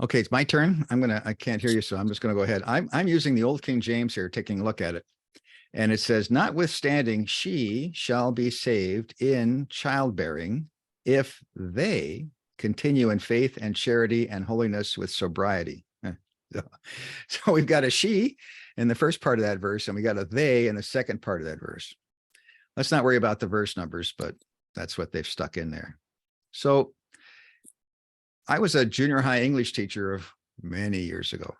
Okay, it's my turn. I can't hear you, so I'm just gonna go ahead. I'm using the old King James here, taking a look at it. And it says, notwithstanding, she shall be saved in childbearing if they continue in faith and charity and holiness with sobriety. So we've got a she in the first part of that verse, and we got a they in the second part of that verse. Let's not worry about the verse numbers, but that's what they've stuck in there. So I was a junior high English teacher of many years ago.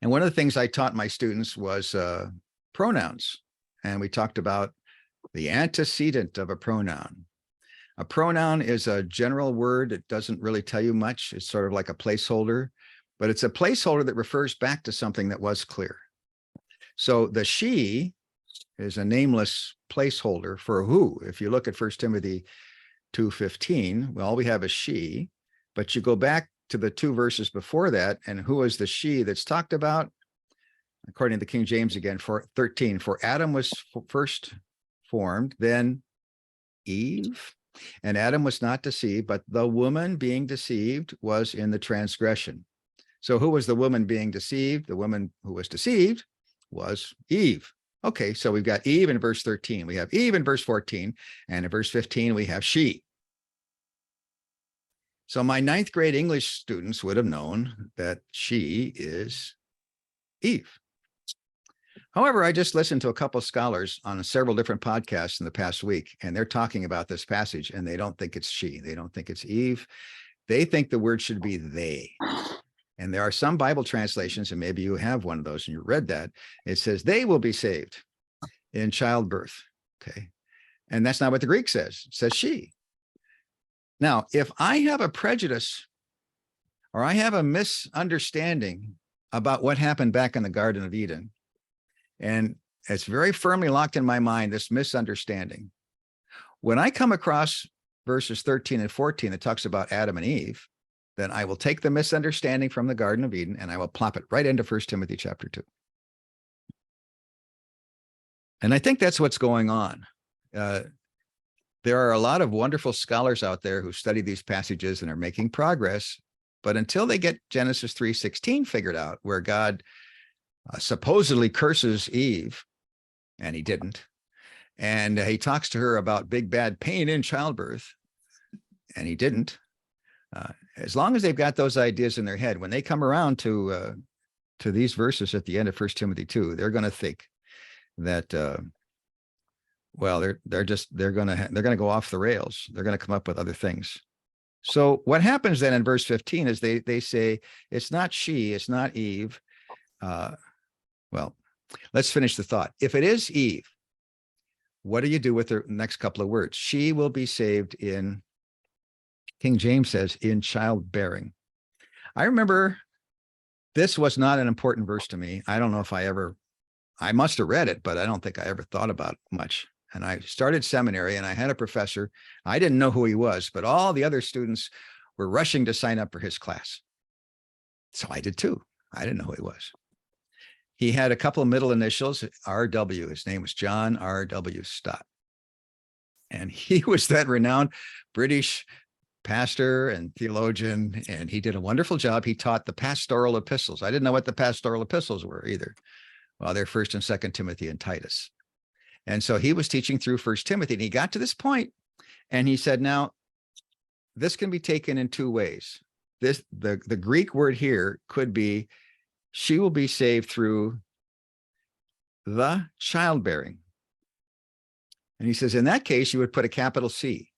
And one of the things I taught my students was pronouns. And we talked about the antecedent of a pronoun. A pronoun is a general word. It doesn't really tell you much. It's sort of like a placeholder, but it's a placeholder that refers back to something that was clear. So the she is a nameless placeholder for who. If you look at 1 Timothy 2:15, well, we have a she, but you go back to the two verses before that, and who is the she that's talked about? According to the King James again, for 13, for Adam was first formed, then Eve, and Adam was not deceived, but the woman being deceived was in the transgression. So who was the woman being deceived? The woman who was deceived was Eve. Okay, so we've got Eve in verse 13. We have Eve in verse 14, and in verse 15, we have she. So my ninth grade English students would have known that she is Eve. However, I just listened to a couple of scholars on several different podcasts in the past week, and they're talking about this passage, and they don't think it's she. They don't think it's Eve. They think the word should be they. And there are some Bible translations, and maybe you have one of those and you read that. It says they will be saved in childbirth. Okay. And that's not what the Greek says. It says she. Now, if I have a prejudice or I have a misunderstanding about what happened back in the Garden of Eden, and it's very firmly locked in my mind, this misunderstanding, when I come across verses 13 and 14 that talks about Adam and Eve, then I will take the misunderstanding from the Garden of Eden and I will plop it right into 1 Timothy chapter 2. And I think that's what's going on. There are a lot of wonderful scholars out there who study these passages and are making progress, but until they get Genesis 3:16 figured out, where God supposedly curses Eve, and he didn't, and he talks to her about big bad pain in childbirth, and he didn't. As long as they've got those ideas in their head, when they come around to these verses at the end of 1 Timothy 2, they're going to think that well, they're going to go off the rails. They're going to come up with other things. So what happens then in verse 15 is they say it's not she, it's not Eve. Well, let's finish the thought. If it is Eve, what do you do with the next couple of words? She will be saved in, King James says, in childbearing. I remember this was not an important verse to me. I don't know if I must have read it, but I don't think I ever thought about it much. And I started seminary and I had a professor. I didn't know who he was, but all the other students were rushing to sign up for his class. So I did too. I didn't know who he was. He had a couple of middle initials, R.W. His name was John R.W. Stott. And he was that renowned British pastor and theologian, and he did a wonderful job. He taught the pastoral epistles. I didn't know what the pastoral epistles were either. Well, they're 1 and 2 Timothy and Titus. And so he was teaching through 1 Timothy, and he got to this point, and he said, now, this can be taken in two ways. The Greek word here could be, she will be saved through the childbearing. And he says, in that case, you would put a capital C.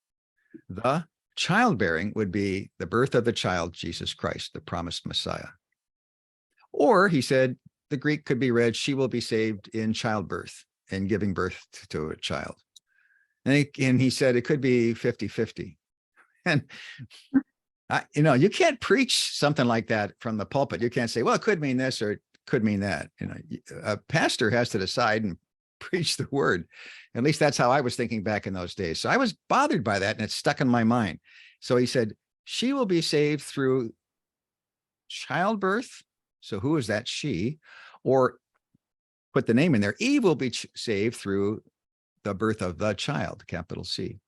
The childbearing would be the birth of the child, Jesus Christ, the promised Messiah. Or he said, the Greek could be read, she will be saved in childbirth and giving birth to a child. And he said it could be 50-50. And you can't preach something like that from the pulpit. You can't say, well, it could mean this or it could mean that. A pastor has to decide and preach the word. At least that's how I was thinking back in those days. So I was bothered by that, and it stuck in my mind. So he said, she will be saved through childbirth. So who is that she? Or put the name in there. Eve will be saved through the birth of the child, capital C.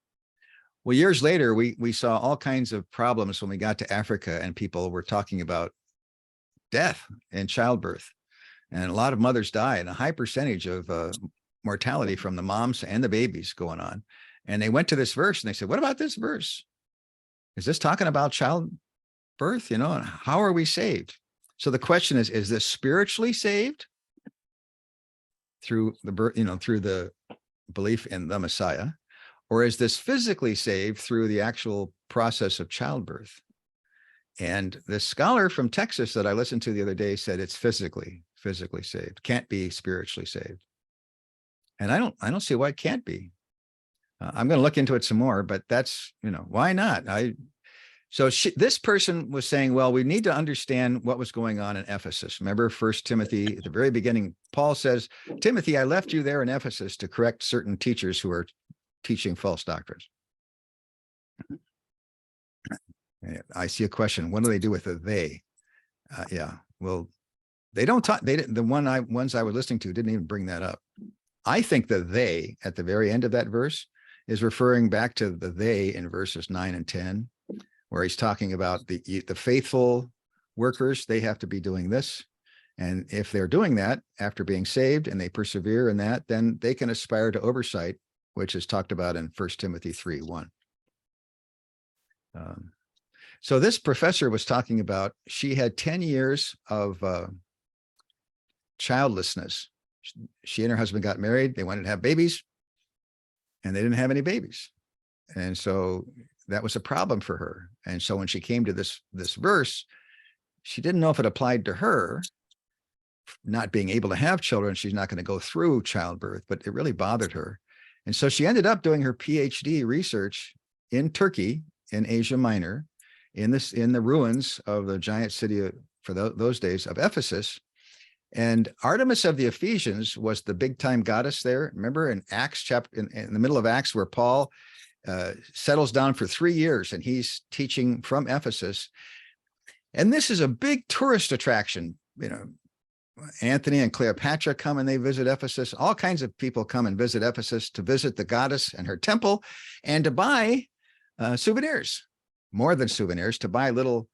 Well, years later, we saw all kinds of problems when we got to Africa, and people were talking about death and childbirth. And a lot of mothers die, and a high percentage of mortality from the moms and the babies going on. And they went to this verse and they said, what about this verse? Is this talking about childbirth? You know, and how are we saved? So the question is this spiritually saved through the birth, you know, through the belief in the Messiah? Or is this physically saved through the actual process of childbirth? And the scholar from Texas that I listened to the other day said it's physically saved, can't be spiritually saved. And I don't see why it can't be. I'm going to look into it some more, but that's, you know, why not? This person was saying, well, we need to understand what was going on in Ephesus. Remember 1 Timothy at the very beginning, Paul says, Timothy, I left you there in Ephesus to correct certain teachers who are teaching false doctrines. I see a question. What do they do with the they? Yeah, well, they don't talk. They didn't. The ones I was listening to didn't even bring that up. I think the they at the very end of that verse is referring back to the they in verses 9 and 10, where he's talking about the faithful workers. They have to be doing this, and if they're doing that after being saved and they persevere in that, then they can aspire to oversight, which is talked about in 1 Timothy 3:1. So this professor was talking about, she had 10 years of childlessness. She and her husband got married. They wanted to have babies, and they didn't have any babies. And so that was a problem for her. And so when she came to this verse, she didn't know if it applied to her, not being able to have children. She's not going to go through childbirth, but it really bothered her. And so she ended up doing her PhD research in Turkey, in Asia Minor, in the ruins of the giant city for those days of Ephesus. And Artemis of the Ephesians was the big time goddess there. Remember in Acts chapter, in the middle of Acts, where Paul settles down for 3 years and he's teaching from Ephesus. And this is a big tourist attraction. You know, Anthony and Cleopatra come and they visit Ephesus. All kinds of people come and visit Ephesus to visit the goddess and her temple and to buy souvenirs. More than souvenirs, to buy little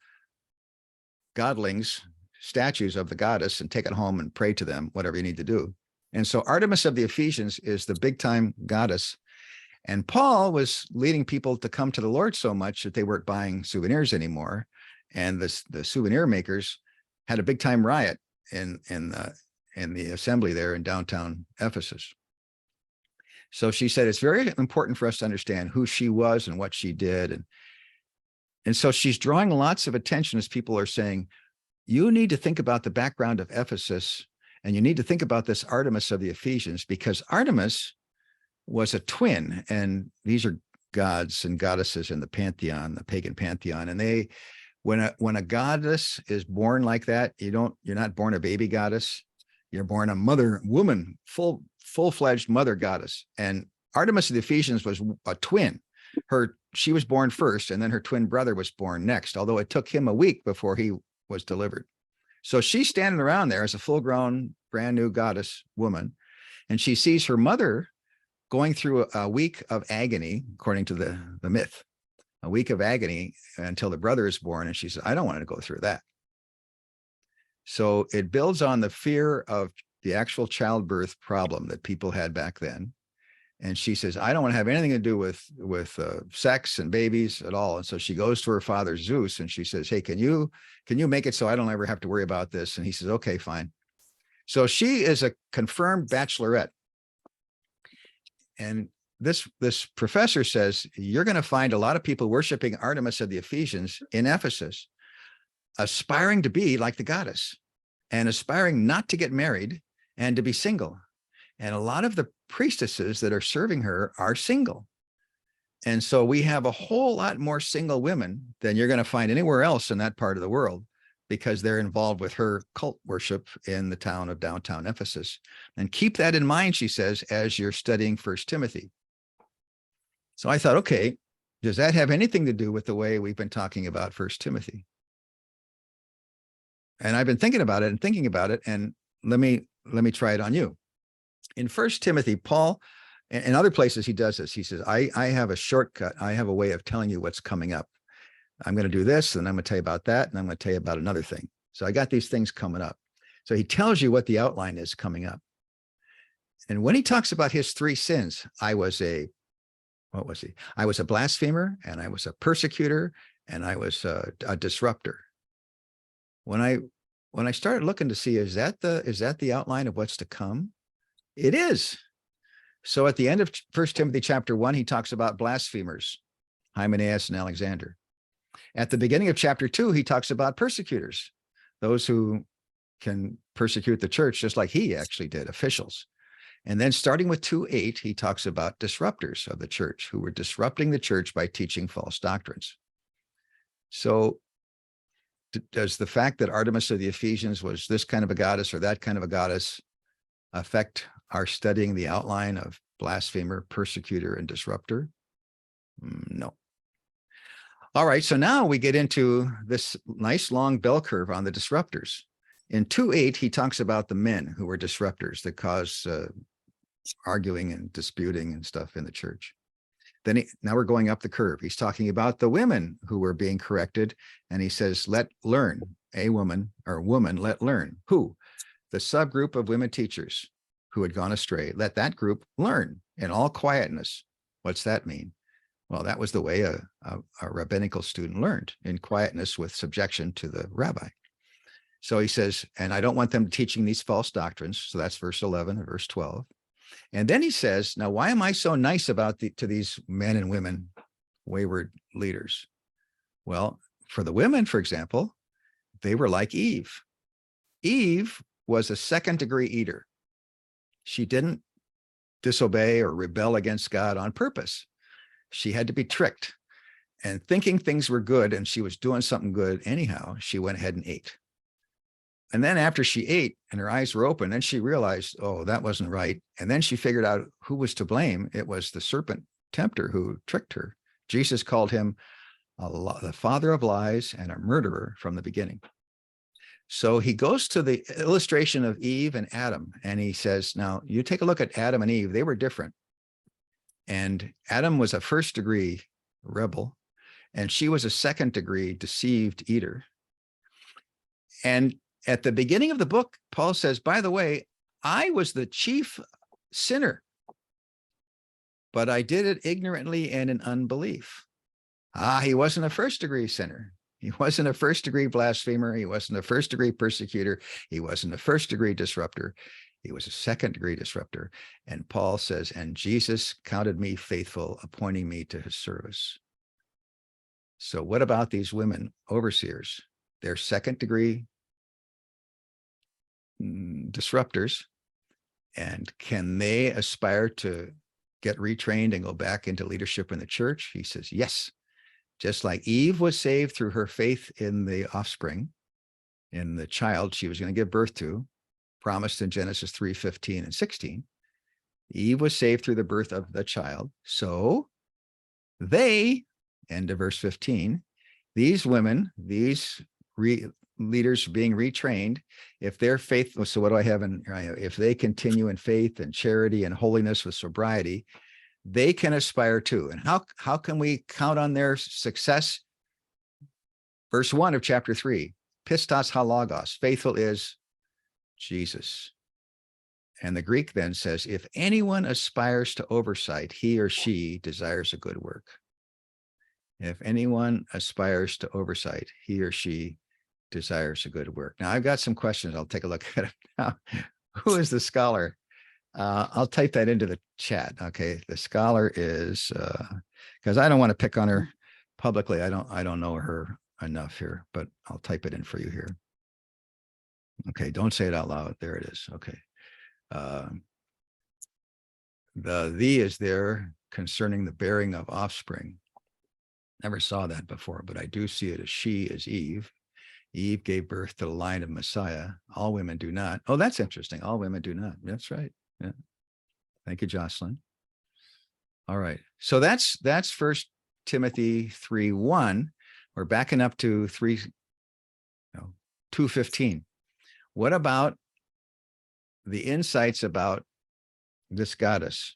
godlings, statues of the goddess, and take it home and pray to them, whatever you need to do. And so Artemis of the Ephesians is the big time goddess. And Paul was leading people to come to the Lord so much that they weren't buying souvenirs anymore. And the souvenir makers had a big time riot in the assembly there in downtown Ephesus. So she said, it's very important for us to understand who she was and what she did. And so she's drawing lots of attention as people are saying, you need to think about the background of Ephesus, and you need to think about this Artemis of the Ephesians, because Artemis was a twin, and these are gods and goddesses in the pantheon, the pagan pantheon. And when a goddess is born like that, you're not born a baby goddess, you're born a woman, full-fledged mother goddess. And Artemis of the Ephesians was a twin. She was born first, and then her twin brother was born next, although it took him a week before he was delivered. So she's standing around there as a full-grown, brand new goddess woman, and she sees her mother going through a week of agony, according to the myth, a week of agony until the brother is born. And she says, I don't want to go through that. So it builds on the fear of the actual childbirth problem that people had back then. And she says, I don't want to have anything to do with sex and babies at all. And so she goes to her father, Zeus, and she says, hey, can you make it so I don't ever have to worry about this? And he says, okay, fine. So she is a confirmed bachelorette. And this professor says, you're going to find a lot of people worshiping Artemis of the Ephesians in Ephesus, aspiring to be like the goddess and aspiring not to get married and to be single. And a lot of the priestesses that are serving her are single. And so we have a whole lot more single women than you're going to find anywhere else in that part of the world, because they're involved with her cult worship in the town of downtown Ephesus. And keep that in mind, she says, as you're studying 1 Timothy. So I thought, okay, does that have anything to do with the way we've been talking about 1 Timothy? And I've been thinking about it, and let me try it on you. In 1 Timothy, Paul And in other places he does this. He says, I have a shortcut. I have a way of telling you what's coming up. I'm going to do this, and I'm going to tell you about that, and I'm going to tell you about another thing. So I got these things coming up. So he tells you what the outline is coming up. And when he talks about his three sins, what was he? I was a blasphemer, and I was a persecutor, and I was a disruptor. When I started looking to see, is that the outline of what's to come? It is. So at the end of 1 Timothy chapter 1, he talks about blasphemers, Hymenaeus and Alexander. At the beginning of chapter 2, he talks about persecutors, those who can persecute the church just like he actually did, officials. And then starting with 2:8, he talks about disruptors of the church who were disrupting the church by teaching false doctrines. So does the fact that Artemis of the Ephesians was this kind of a goddess or that kind of a goddess affect our studying the outline of blasphemer, persecutor, and disruptor? No. All right, so now we get into this nice long bell curve on the disruptors. In 2:8, he talks about the men who were disruptors that cause arguing and disputing and stuff in the church. Then now we're going up the curve. He's talking about the women who were being corrected, and he says, let learn, a woman or woman, let learn. Who? The subgroup of women teachers who had gone astray. Let that group learn in all quietness. What's that mean? Well, that was the way a rabbinical student learned, in quietness with subjection to the rabbi. So he says, and I don't want them teaching these false doctrines. So that's verse 11 and verse 12. And then he says, now, why am I so nice to these men and women, wayward leaders? Well, for the women, for example, they were like Eve. Eve was a second-degree eater. She didn't disobey or rebel against God on purpose. She had to be tricked. And thinking things were good and she was doing something good anyhow, she went ahead and ate. And then after she ate and her eyes were open, then she realized, oh, that wasn't right. And then she figured out who was to blame. It was the serpent tempter who tricked her. Jesus called him the father of lies and a murderer from the beginning. So he goes to the illustration of Eve and Adam, and he says, now you take a look at Adam and Eve. They were different. And Adam was a first-degree rebel, and she was a second-degree deceived eater. And at the beginning of the book, Paul says, by the way, I was the chief sinner, but I did it ignorantly and in unbelief. He wasn't a first-degree sinner. He wasn't a first-degree blasphemer. He wasn't a first-degree persecutor. He wasn't a first-degree disruptor. He was a second-degree disruptor. And Paul says, and Jesus counted me faithful, appointing me to his service. So what about these women overseers? They're second-degree disruptors. And can they aspire to get retrained and go back into leadership in the church? He says, yes. Just like Eve was saved through her faith in the offspring, in the child she was going to give birth to, promised in Genesis 3:15 and 16. Eve was saved through the birth of the child. So they, end of verse 15, these women, these leaders being retrained, if they're faithful, so what do I have in, if they continue in faith and charity and holiness with sobriety, they can aspire to. And how can we count on their success? Verse 1 of chapter 3, pistos halagos, faithful is Jesus. And the Greek then says, if anyone aspires to oversight, he or she desires a good work. If anyone aspires to oversight, he or she desires a good work. Now, I've got some questions. I'll take a look at it now. Who is the scholar? I'll type that into the chat. Okay. The scholar is, because I don't want to pick on her publicly. I don't know her enough here, but I'll type it in for you here. Okay. Don't say it out loud. There it is. Okay. The is there concerning the bearing of offspring. Never saw that before, but I do see it as she as Eve. Eve gave birth to the line of Messiah. All women do not. Oh, that's interesting. All women do not. That's right. Yeah. Thank you, Jocelyn. All right. So that's 1 Timothy 3:1. We're backing up to 2:15. What about the insights about this goddess?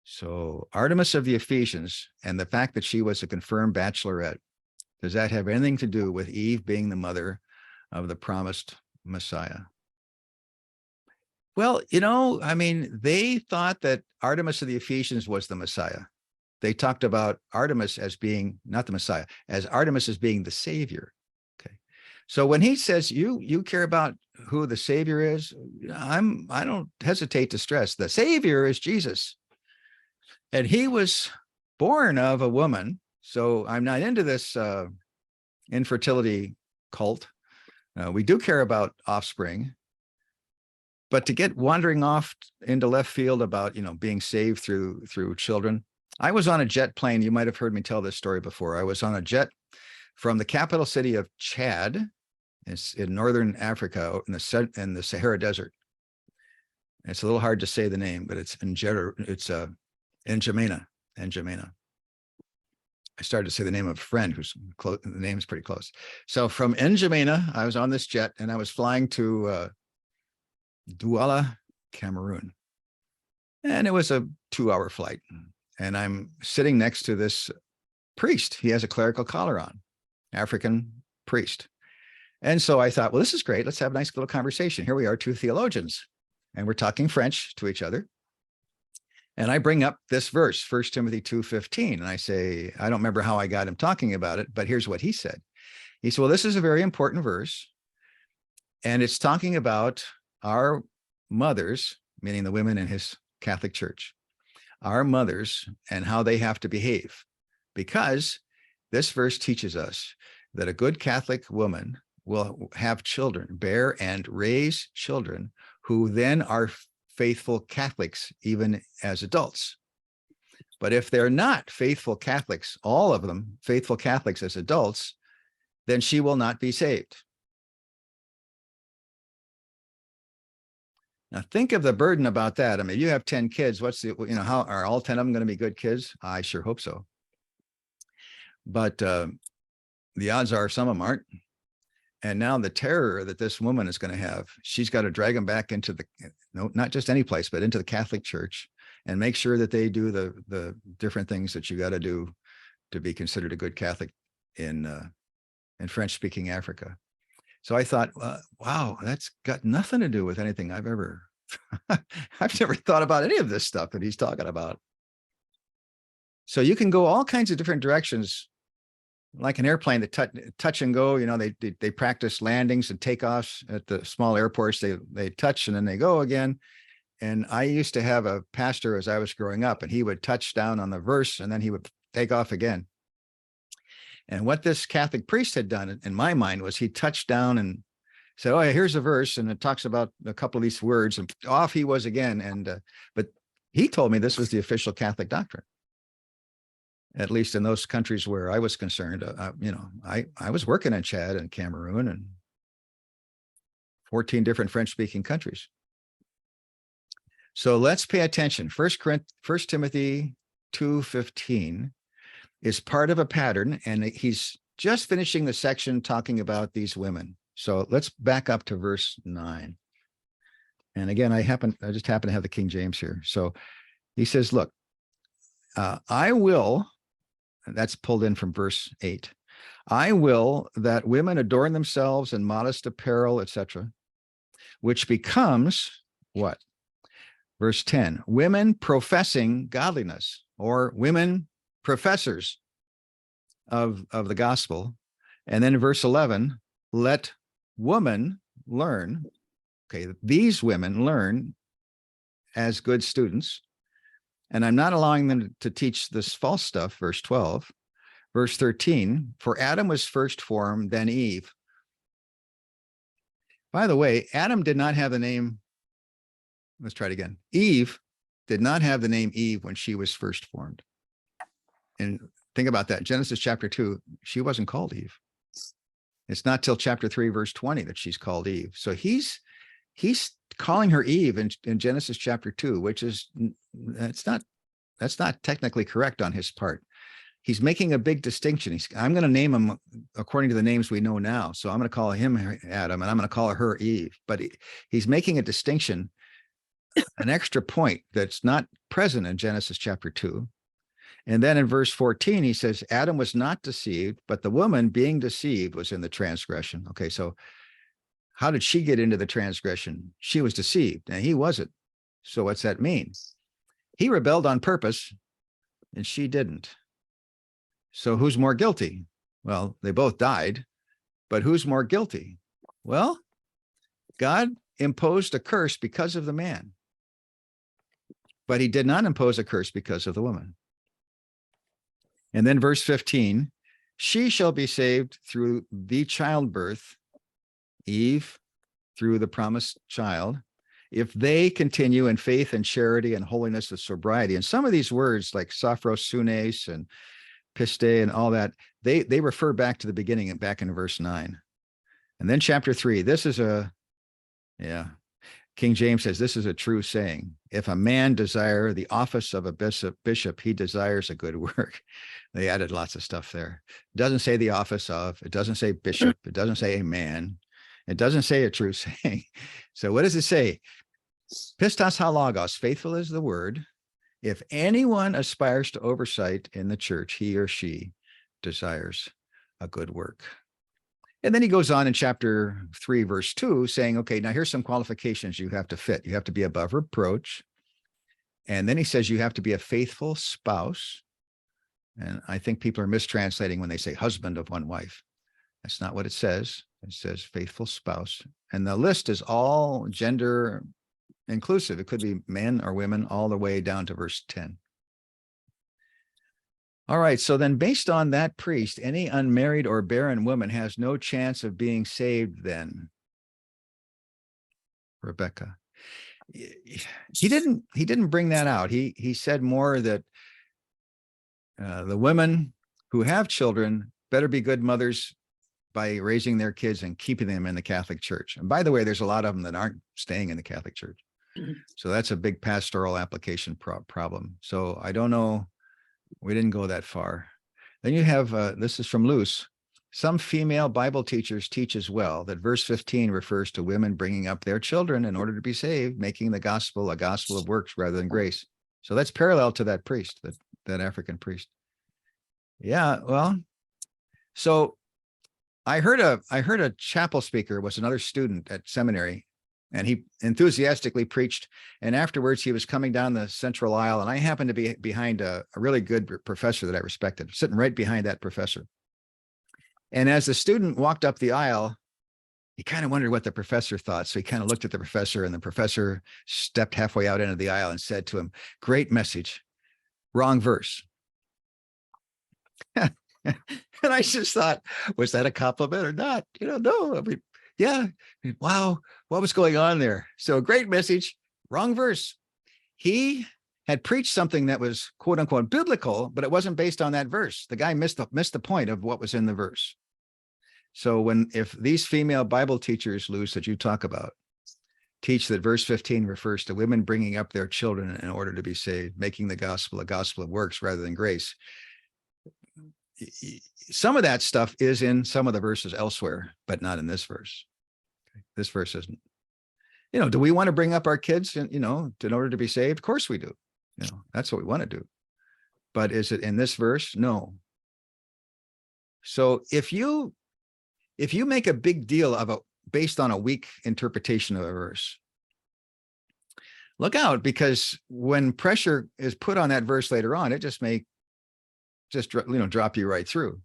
So Artemis of the Ephesians and the fact that she was a confirmed bachelorette, does that have anything to do with Eve being the mother of the promised Messiah? Well, I mean, they thought that Artemis of the Ephesians was the Messiah. They talked about Artemis as being not the Messiah, as Artemis as being the Savior. Okay. So when he says you care about who the Savior is, I don't hesitate to stress the Savior is Jesus. And he was born of a woman. So I'm not into this infertility cult. We do care about offspring, but to get wandering off into left field about, being saved through children. I was on a jet plane. You might have heard me tell this story before. I was on a jet from the capital city of Chad. It's in northern Africa in the Sahara Desert. It's a little hard to say the name, but it's N'Djamena. I started to say the name of a friend who's close. The name's pretty close. So from N'Djamena, I was on this jet and I was flying to Douala, Cameroon. And it was a 2-hour flight. And I'm sitting next to this priest. He has a clerical collar on, African priest. And so I thought, well, this is great. Let's have a nice little conversation. Here we are, two theologians, and we're talking French to each other. And I bring up this verse, 1 Timothy 2:15. And I say, I don't remember how I got him talking about it, but here's what he said. He said, well, this is a very important verse. And it's talking about our mothers, meaning the women in his Catholic Church, our mothers and how they have to behave, because this verse teaches us that a good Catholic woman will have children, bear and raise children who then are faithful Catholics, even as adults. But if they're not faithful Catholics, all of them faithful Catholics as adults, then she will not be saved. Now think of the burden about that. I mean, you have 10 kids. What's the, how are all 10 of them going to be good kids? I sure hope so. But the odds are some of them aren't. And now the terror that this woman is going to have, she's got to drag them back into not just any place, but into the Catholic Church and make sure that they do the different things that you got to do to be considered a good Catholic in French-speaking Africa. So I thought, wow, that's got nothing to do with anything I've never thought about any of this stuff that he's talking about. So you can go all kinds of different directions, like an airplane that touch and go. They practice landings and takeoffs at the small airports. They touch and then they go again. And I used to have a pastor as I was growing up, and he would touch down on the verse and then he would take off again. And what this Catholic priest had done in my mind was he touched down and said, oh, yeah, here's a verse. And it talks about a couple of these words, and off he was again. And, but he told me this was the official Catholic doctrine, at least in those countries where I was concerned. I was working in Chad and Cameroon and 14 different French-speaking countries. So let's pay attention. 1 Timothy 2:15 is part of a pattern, and he's just finishing the section talking about these women. So let's back up to verse 9. And again, I just happen to have the King James here. So he says, look, I will, that's pulled in from verse 8. I will that women adorn themselves in modest apparel, etc., which becomes what? Verse 10, women professing godliness, or women professors of the gospel. And then in verse 11, let women learn. Okay, these women learn as good students. And I'm not allowing them to teach this false stuff, verse 12. Verse 13, for Adam was first formed, then Eve. By the way, Adam did not have the name, let's try it again. Eve did not have the name Eve when she was first formed. And think about that. Genesis chapter 2, she wasn't called Eve. It's not till chapter 3, verse 20 that she's called Eve. So he's calling her Eve in Genesis chapter 2, which is, that's not technically correct on his part. He's making a big distinction. I'm going to name him according to the names we know now. So I'm going to call him Adam and I'm going to call her Eve. But he's making a distinction an extra point that's not present in Genesis chapter 2. And then in verse 14, he says, Adam was not deceived, but the woman being deceived was in the transgression. Okay, so how did she get into the transgression? She was deceived and he wasn't. So what's that mean? He rebelled on purpose and she didn't. So who's more guilty? Well, they both died, but who's more guilty? Well, God imposed a curse because of the man, but he did not impose a curse because of the woman. And then verse 15, she shall be saved through the childbirth, Eve, through the promised child, if they continue in faith and charity and holiness and sobriety. And some of these words like sophrosunes and piste and all that, they refer back to the beginning and back in verse 9. And then chapter 3, this is King James says, this is a true saying. If a man desire the office of a bishop, he desires a good work. They added lots of stuff there. It doesn't say the office of, it doesn't say bishop, it doesn't say a man, it doesn't say a true saying. So what does it say? Pistos halagos, faithful is the word. If anyone aspires to oversight in the church, he or she desires a good work. And then he goes on in chapter 3, verse 2, saying, okay, now here's some qualifications you have to fit. You have to be above reproach. And then he says you have to be a faithful spouse. And I think people are mistranslating when they say husband of one wife. That's not what it says. It says faithful spouse. And the list is all gender inclusive. It could be men or women all the way down to verse 10. All right, so then based on that priest, any unmarried or barren woman has no chance of being saved then. Rebecca. He didn't bring that out. He said more that the women who have children better be good mothers by raising their kids and keeping them in the Catholic Church. And by the way, there's a lot of them that aren't staying in the Catholic Church. So that's a big pastoral application problem. So I don't know. We didn't go that far. Then you have, this is from Luce. Some female Bible teachers teach as well that verse 15 refers to women bringing up their children in order to be saved, making the gospel a gospel of works rather than grace. So that's parallel to that priest, that African priest. Yeah, well, so I heard a chapel speaker was another student at seminary, and he enthusiastically preached. And afterwards, he was coming down the central aisle, and I happened to be behind a really good professor that I respected, sitting right behind that professor. And as the student walked up the aisle, he kind of wondered what the professor thought. So he kind of looked at the professor, and the professor stepped halfway out into the aisle and said to him, "Great message, wrong verse." And I just thought, was that a compliment or not? No. I mean, yeah. Wow. What was going on there? So great message, wrong verse. He had preached something that was quote unquote biblical, but it wasn't based on that verse. The guy missed the point of what was in the verse. So if these female Bible teachers, Luce, that you talk about, teach that verse 15 refers to women bringing up their children in order to be saved, making the gospel a gospel of works rather than grace. Some of that stuff is in some of the verses elsewhere, but not in this verse. This verse isn't. Do we want to bring up our kids in order to be saved? Of course we do. That's what we want to do. But is it in this verse? No. So if you make a big deal based on a weak interpretation of a verse, look out, because when pressure is put on that verse later on, it just may drop you right through.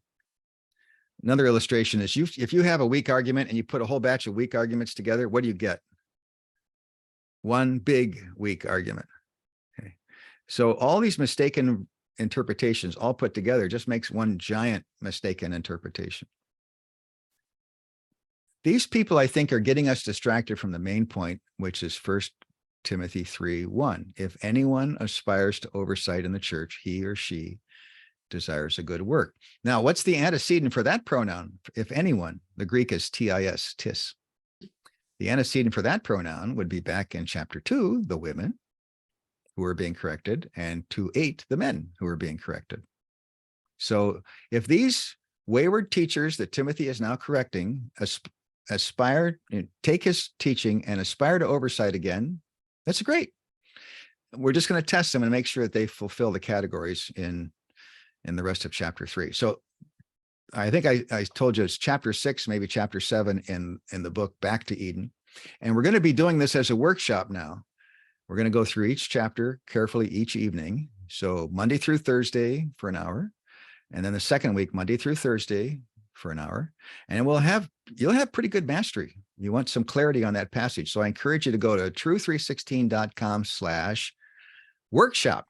Another illustration is if you have a weak argument and you put a whole batch of weak arguments together, what do you get? One big weak argument. Okay. So all these mistaken interpretations all put together just makes one giant mistaken interpretation. These people, I think, are getting us distracted from the main point, which is 1 Timothy 3:1. If anyone aspires to oversight in the church, he or she desires a good work. Now, what's the antecedent for that pronoun? If anyone, the Greek is tis, tis. The antecedent for that pronoun would be back in chapter 2, the women who are being corrected, and 2:8, the men who are being corrected. So if these wayward teachers that Timothy is now correcting aspire, take his teaching and aspire to oversight again, that's great. we're just going to test them and make sure that they fulfill the categories in the rest of chapter 3. So I think I told you it's chapter 6, maybe chapter 7 in the book Back to Eden. And we're going to be doing this as a workshop now. We're going to go through each chapter carefully each evening. So Monday through Thursday for an hour. And then the second week, Monday through Thursday for an hour. And you'll have pretty good mastery. You want some clarity on that passage. So I encourage you to go to true316.com/workshop.